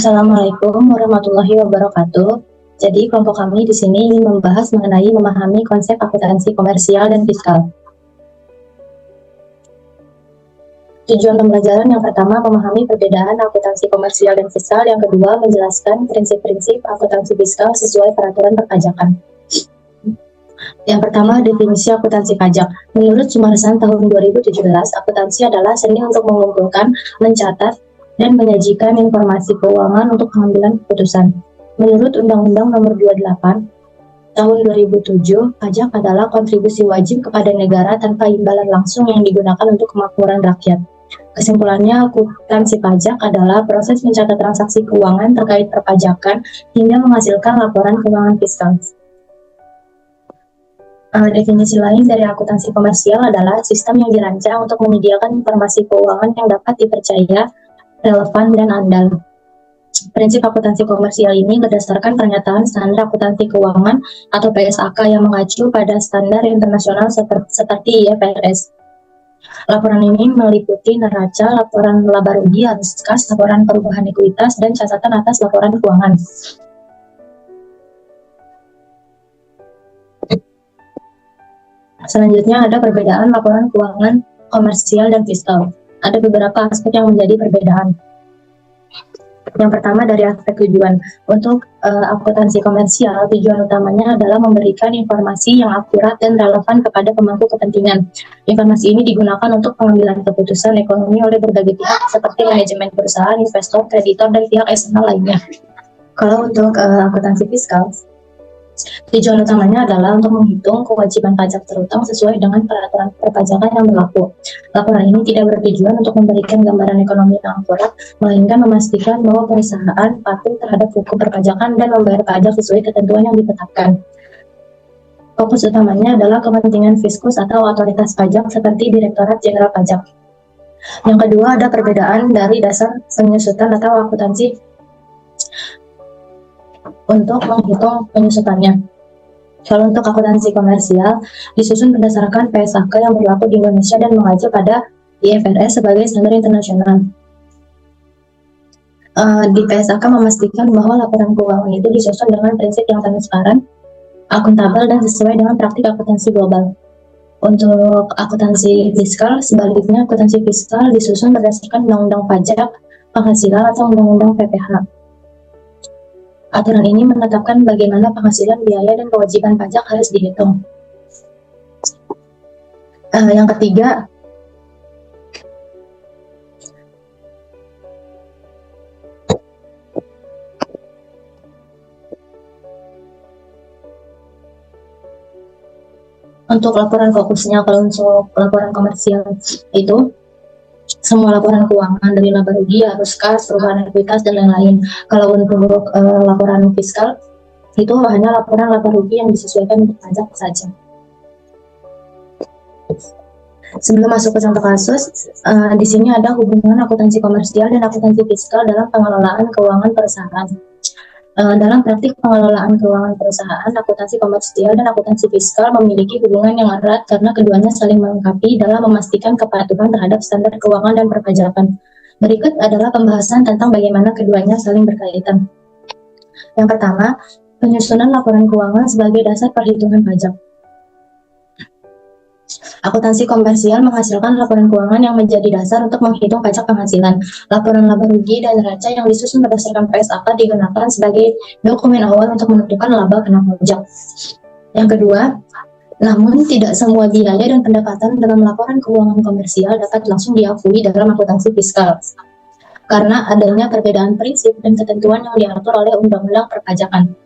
Assalamualaikum warahmatullahi wabarakatuh. Jadi kelompok kami di sini ingin membahas mengenai memahami konsep akuntansi komersial dan fiskal. Tujuan pembelajaran yang pertama memahami perbedaan akuntansi komersial dan fiskal, yang kedua menjelaskan prinsip-prinsip akuntansi fiskal sesuai peraturan perpajakan. Yang pertama, definisi akuntansi pajak. Menurut Sumarsan tahun 2017, akuntansi adalah seni untuk mengumpulkan, mencatat, dan menyajikan informasi keuangan untuk pengambilan keputusan. Menurut Undang-Undang Nomor 28 Tahun 2007, pajak adalah kontribusi wajib kepada negara tanpa imbalan langsung yang digunakan untuk kemakmuran rakyat. Kesimpulannya, akuntansi pajak adalah proses mencatat transaksi keuangan terkait perpajakan hingga menghasilkan laporan keuangan fiskal. Definisi lain dari akuntansi komersial adalah sistem yang dirancang untuk menyediakan informasi keuangan yang dapat dipercaya, relevan, dan andal. Prinsip akuntansi komersial ini berdasarkan pernyataan standar akuntansi keuangan atau PSAK yang mengacu pada standar internasional seperti IFRS. Laporan ini meliputi neraca, laporan laba rugi arus kas, laporan perubahan ekuitas, dan catatan atas laporan keuangan. Selanjutnya ada perbedaan laporan keuangan komersial dan fiskal. Ada beberapa aspek yang menjadi perbedaan. Yang pertama dari aspek tujuan. Untuk akuntansi komersial, tujuan utamanya adalah memberikan informasi yang akurat dan relevan kepada pemangku kepentingan. Informasi ini digunakan untuk pengambilan keputusan ekonomi oleh berbagai pihak seperti manajemen perusahaan, investor, kreditor, dan pihak eksternal lainnya. Kalau untuk akuntansi fiskal, tujuan utamanya adalah untuk menghitung kewajiban pajak terutang sesuai dengan peraturan perpajakan yang berlaku. Laporan ini tidak bertujuan untuk memberikan gambaran ekonomi yang akurat, melainkan memastikan bahwa perusahaan patuh terhadap hukum perpajakan dan membayar pajak sesuai ketentuan yang ditetapkan. Fokus utamanya adalah kepentingan fiskus atau otoritas pajak seperti Direktorat Jenderal Pajak. Yang kedua, ada perbedaan dari dasar penyusutan atau akuntansi untuk menghitung penyusutannya. Kalau untuk akuntansi komersial, disusun berdasarkan PSAK yang berlaku di Indonesia dan mengacu pada IFRS sebagai standar internasional. Di PSAK memastikan bahwa laporan keuangan itu disusun dengan prinsip yang transparan, akuntabel, dan sesuai dengan praktik akuntansi global. Untuk akuntansi fiskal, sebaliknya akuntansi fiskal disusun berdasarkan Undang-Undang Pajak, Penghasilan atau Undang-Undang PPH. Aturan ini menetapkan bagaimana penghasilan, biaya, dan kewajiban pajak harus dihitung. Yang ketiga, untuk laporan fokusnya, kalau untuk laporan komersial itu semua laporan keuangan dari laba rugi, arus kas, perubahan ekuitas, dan lain-lain. Kalau untuk laporan fiskal, itu hanya laporan laba rugi yang disesuaikan untuk pajak saja. Sebelum masuk ke contoh kasus, di sini ada hubungan akuntansi komersial dan akuntansi fiskal dalam pengelolaan keuangan perusahaan. Dalam praktik pengelolaan keuangan perusahaan, akuntansi komersial dan akuntansi fiskal memiliki hubungan yang erat karena keduanya saling melengkapi dalam memastikan kepatuhan terhadap standar keuangan dan perpajakan. Berikut adalah pembahasan tentang bagaimana keduanya saling berkaitan. Yang pertama, penyusunan laporan keuangan sebagai dasar perhitungan pajak. Akuntansi komersial menghasilkan laporan keuangan yang menjadi dasar untuk menghitung pajak penghasilan. Laporan laba rugi dan neraca yang disusun berdasarkan PSAK digunakan sebagai dokumen awal untuk menentukan laba kena pajak. Yang kedua, namun tidak semua biaya dan pendapatan dalam laporan keuangan komersial dapat langsung diakui dalam akuntansi fiskal, karena adanya perbedaan prinsip dan ketentuan yang diatur oleh Undang-Undang Perpajakan.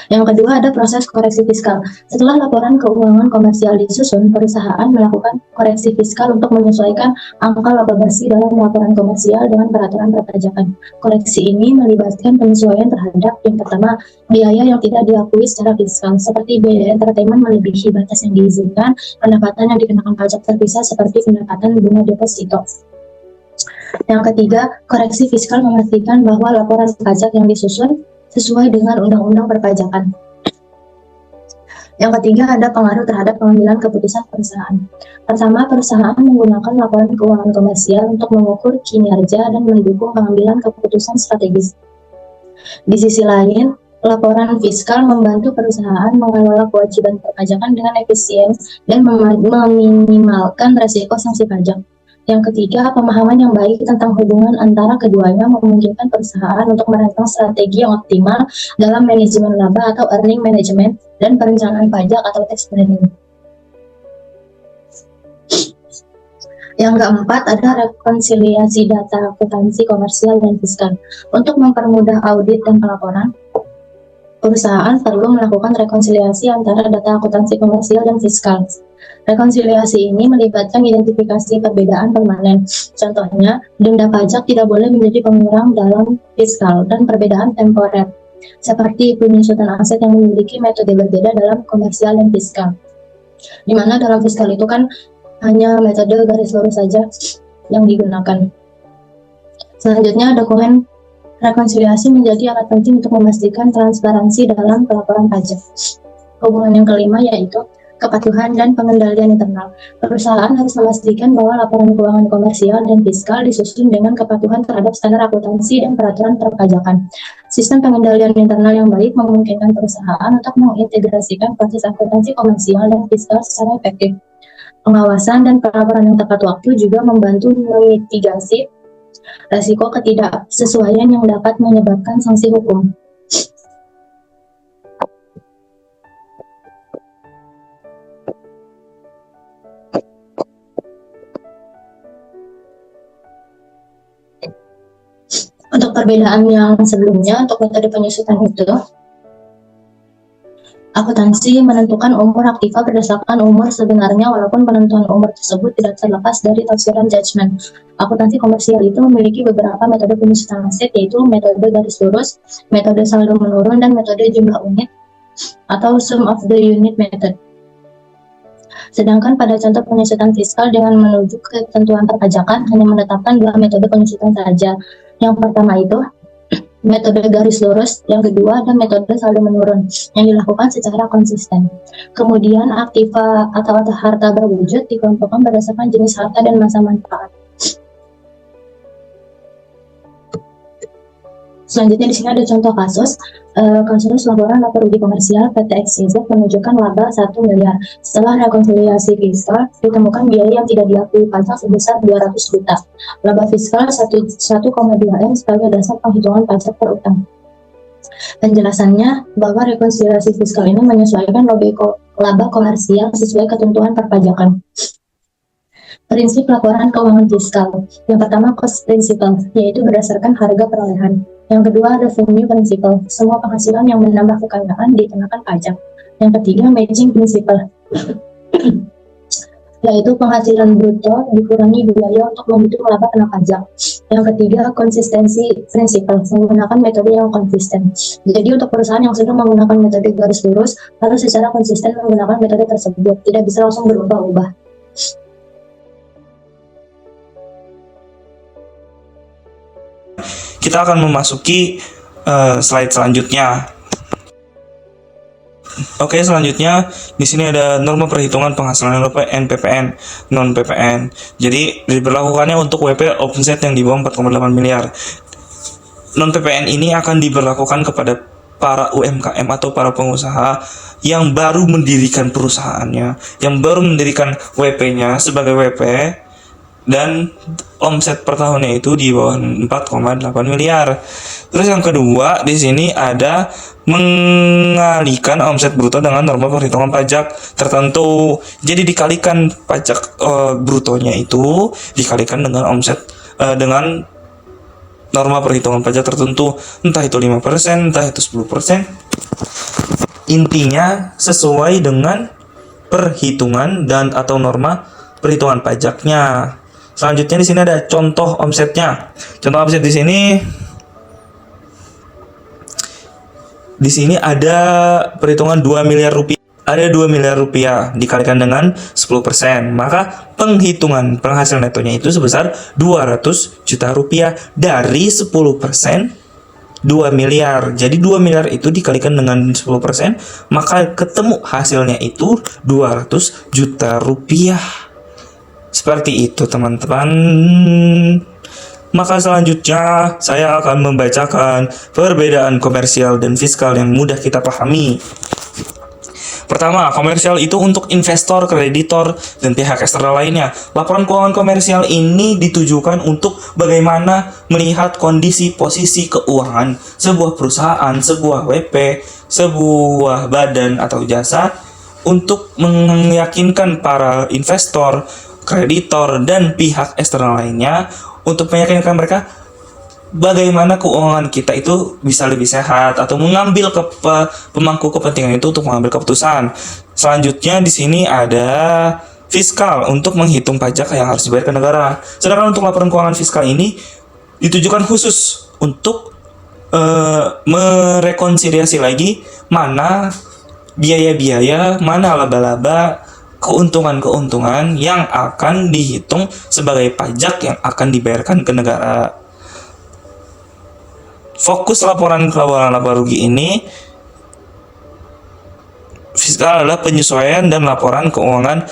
Yang kedua, ada proses koreksi fiskal. Setelah laporan keuangan komersial disusun, perusahaan melakukan koreksi fiskal untuk menyesuaikan angka laba bersih dalam laporan komersial dengan peraturan perpajakan. Koreksi ini melibatkan penyesuaian terhadap yang pertama, biaya yang tidak diakui secara fiskal, seperti biaya entertainment melebihi batas yang diizinkan, pendapatan yang dikenakan pajak terpisah seperti pendapatan bunga deposito. Yang ketiga, koreksi fiskal memastikan bahwa laporan pajak yang disusun sesuai dengan Undang-Undang Perpajakan. Yang ketiga ada pengaruh terhadap pengambilan keputusan perusahaan. Pertama, perusahaan menggunakan laporan keuangan komersial untuk mengukur kinerja dan mendukung pengambilan keputusan strategis. Di sisi lain, laporan fiskal membantu perusahaan mengelola kewajiban perpajakan dengan efisien dan meminimalkan resiko sanksi pajak. Yang ketiga, pemahaman yang baik tentang hubungan antara keduanya memungkinkan perusahaan untuk merancang strategi yang optimal dalam manajemen laba atau earning management dan perencanaan pajak atau tax planning. Yang keempat ada rekonsiliasi data akuntansi komersial dan fiskal. Untuk mempermudah audit dan pelaporan, perusahaan perlu melakukan rekonsiliasi antara data akuntansi komersial dan fiskal. Rekonsiliasi ini melibatkan identifikasi perbedaan permanen. Contohnya, denda pajak tidak boleh menjadi pengurang dalam fiskal dan perbedaan temporer, seperti penyusutan aset yang memiliki metode berbeda dalam komersial dan fiskal. Di mana dalam fiskal itu kan hanya metode garis lurus saja yang digunakan. Selanjutnya, dokumen rekonsiliasi menjadi alat penting untuk memastikan transparansi dalam pelaporan pajak. Hubungan yang kelima yaitu kepatuhan dan pengendalian internal. Perusahaan harus memastikan bahwa laporan keuangan komersial dan fiskal disusun dengan kepatuhan terhadap standar akuntansi dan peraturan perpajakan. Sistem pengendalian internal yang baik memungkinkan perusahaan untuk mengintegrasikan proses akuntansi komersial dan fiskal secara efektif. Pengawasan dan pelaporan yang tepat waktu juga membantu memitigasi risiko ketidaksesuaian yang dapat menyebabkan sanksi hukum. Untuk perbedaan yang sebelumnya, untuk metode penyusutan itu, akuntansi menentukan umur aktiva berdasarkan umur sebenarnya, walaupun penentuan umur tersebut tidak terlepas dari tafsiran judgement. Akuntansi komersial itu memiliki beberapa metode penyusutan aset, yaitu metode garis lurus, metode saldo menurun, dan metode jumlah unit atau sum of the unit method. Sedangkan pada contoh penyusutan fiskal dengan menuju ketentuan perpajakan hanya menetapkan dua metode penyusutan saja. Yang pertama itu metode garis lurus, yang kedua ada metode saldo menurun yang dilakukan secara konsisten. Kemudian aktiva atau harta berwujud dikelompokkan berdasarkan jenis harta dan masa manfaat. Selanjutnya di sini ada contoh kasus. Kasus laporan laba rugi komersial PT XYZ menunjukkan laba 1 miliar. Setelah rekonsiliasi fiskal, ditemukan biaya yang tidak diakui pajak sebesar 200 juta. Laba fiskal 1,2 M sebagai dasar penghitungan pajak per utang. Penjelasannya bahwa rekonsiliasi fiskal ini menyesuaikan laba komersial sesuai ketentuan perpajakan. Prinsip laporan keuangan fiskal. Yang pertama, cost principle, yaitu berdasarkan harga perolehan. Yang kedua, revenue principle, semua penghasilan yang menambah kekayaan dikenakan pajak. Yang ketiga, matching principle, yaitu penghasilan bruto dikurangi biaya untuk menghitung laba kena pajak. Yang ketiga, konsistensi principle, menggunakan metode yang konsisten. Jadi untuk perusahaan yang sudah menggunakan metode garis lurus, harus secara konsisten menggunakan metode tersebut, tidak bisa langsung berubah-ubah. Kita akan memasuki slide selanjutnya. Oke, selanjutnya di sini ada norma perhitungan penghasilan NPPN, non PPN. Jadi diberlakukannya untuk WP omset yang di bawah 4,8 miliar. Non PPN ini akan diberlakukan kepada para UMKM atau para pengusaha yang baru mendirikan perusahaannya, yang baru mendirikan WP-nya sebagai WP dan omset per tahunnya itu di bawah 4,8 miliar. Terus yang kedua di sini ada mengalihkan omset bruto dengan norma perhitungan pajak tertentu. Jadi dikalikan pajak brutonya itu dikalikan dengan omset dengan norma perhitungan pajak tertentu, entah itu 5%, entah itu 10%. Intinya sesuai dengan perhitungan dan atau norma perhitungan pajaknya. Selanjutnya di sini ada contoh omsetnya. Contoh omset di sini ada perhitungan 2 miliar rupiah. Ada 2 miliar rupiah dikalikan dengan 10%, maka penghitungan penghasilan netonya itu sebesar 200 juta rupiah dari 10% 2 miliar. Jadi 2 miliar itu dikalikan dengan 10%, maka ketemu hasilnya itu 200 juta rupiah. Seperti itu teman-teman. Maka selanjutnya saya akan membacakan perbedaan komersial dan fiskal yang mudah kita pahami. Pertama, komersial itu untuk investor, kreditor, dan pihak eksternal lainnya. Laporan keuangan komersial ini ditujukan untuk bagaimana melihat kondisi posisi keuangan sebuah perusahaan, sebuah WP, sebuah badan atau jasa untuk meyakinkan para investor, kreditor, dan pihak eksternal lainnya untuk meyakinkan mereka bagaimana keuangan kita itu bisa lebih sehat atau mengambil pemangku kepentingan itu untuk mengambil keputusan. Selanjutnya di sini ada fiskal untuk menghitung pajak yang harus dibayar ke negara. Sedangkan untuk laporan keuangan fiskal ini ditujukan khusus untuk merekonsiliasi lagi mana biaya-biaya, mana laba-laba, keuntungan-keuntungan yang akan dihitung sebagai pajak yang akan dibayarkan ke negara. Fokus laporan keuangan laba rugi ini fiskal adalah penyesuaian dan laporan keuangan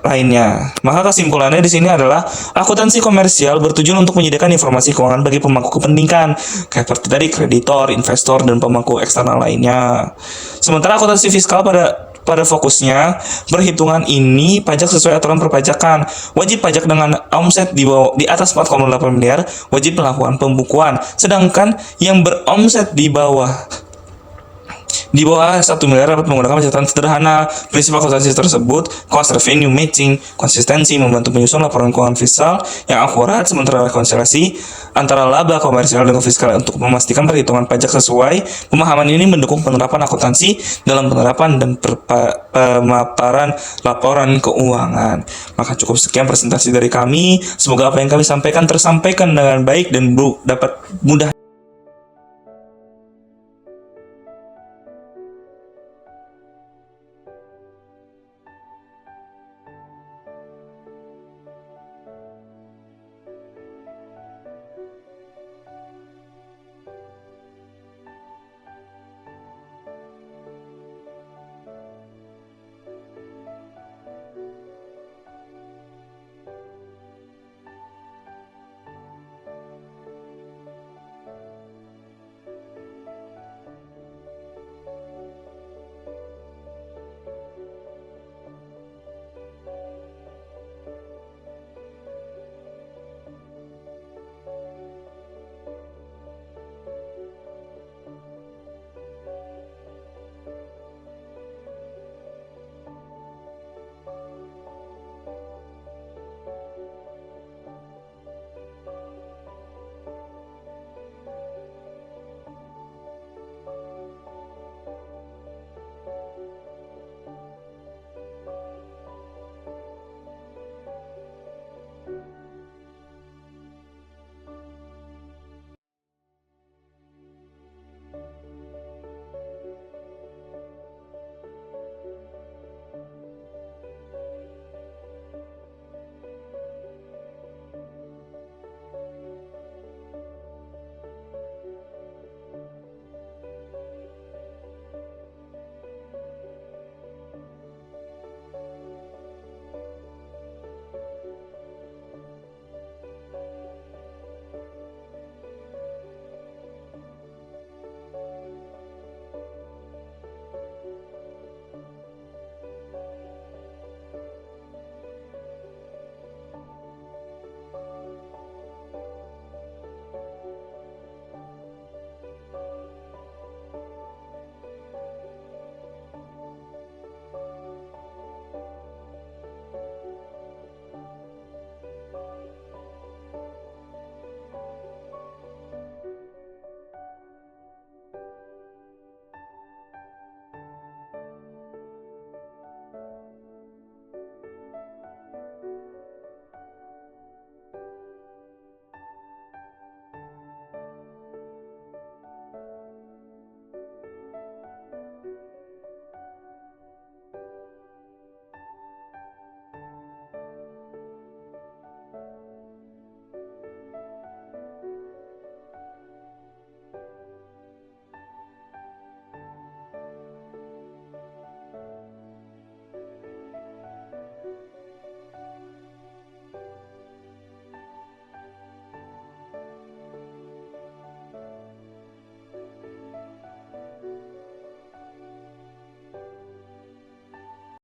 lainnya. Maka kesimpulannya di sini adalah akuntansi komersial bertujuan untuk menyediakan informasi keuangan bagi pemangku kepentingan, kayak seperti tadi kreditor, investor, dan pemangku eksternal lainnya. Sementara akuntansi fiskal pada fokusnya perhitungan ini pajak sesuai aturan perpajakan. Wajib pajak dengan omset di atas 4,8 miliar wajib melakukan pembukuan. Sedangkan yang beromset di bawah 1 miliar dapat menggunakan pencatatan sederhana. Prinsip akuntansi tersebut, cost revenue matching, konsistensi membantu menyusun laporan keuangan fiskal yang akurat, sementara rekonsiliasi antara laba komersial dan fiskal untuk memastikan perhitungan pajak sesuai. Pemahaman ini mendukung penerapan akuntansi dalam penerapan dan pemaparan laporan keuangan. Maka cukup sekian presentasi dari kami. Semoga apa yang kami sampaikan tersampaikan dengan baik dan dapat mudah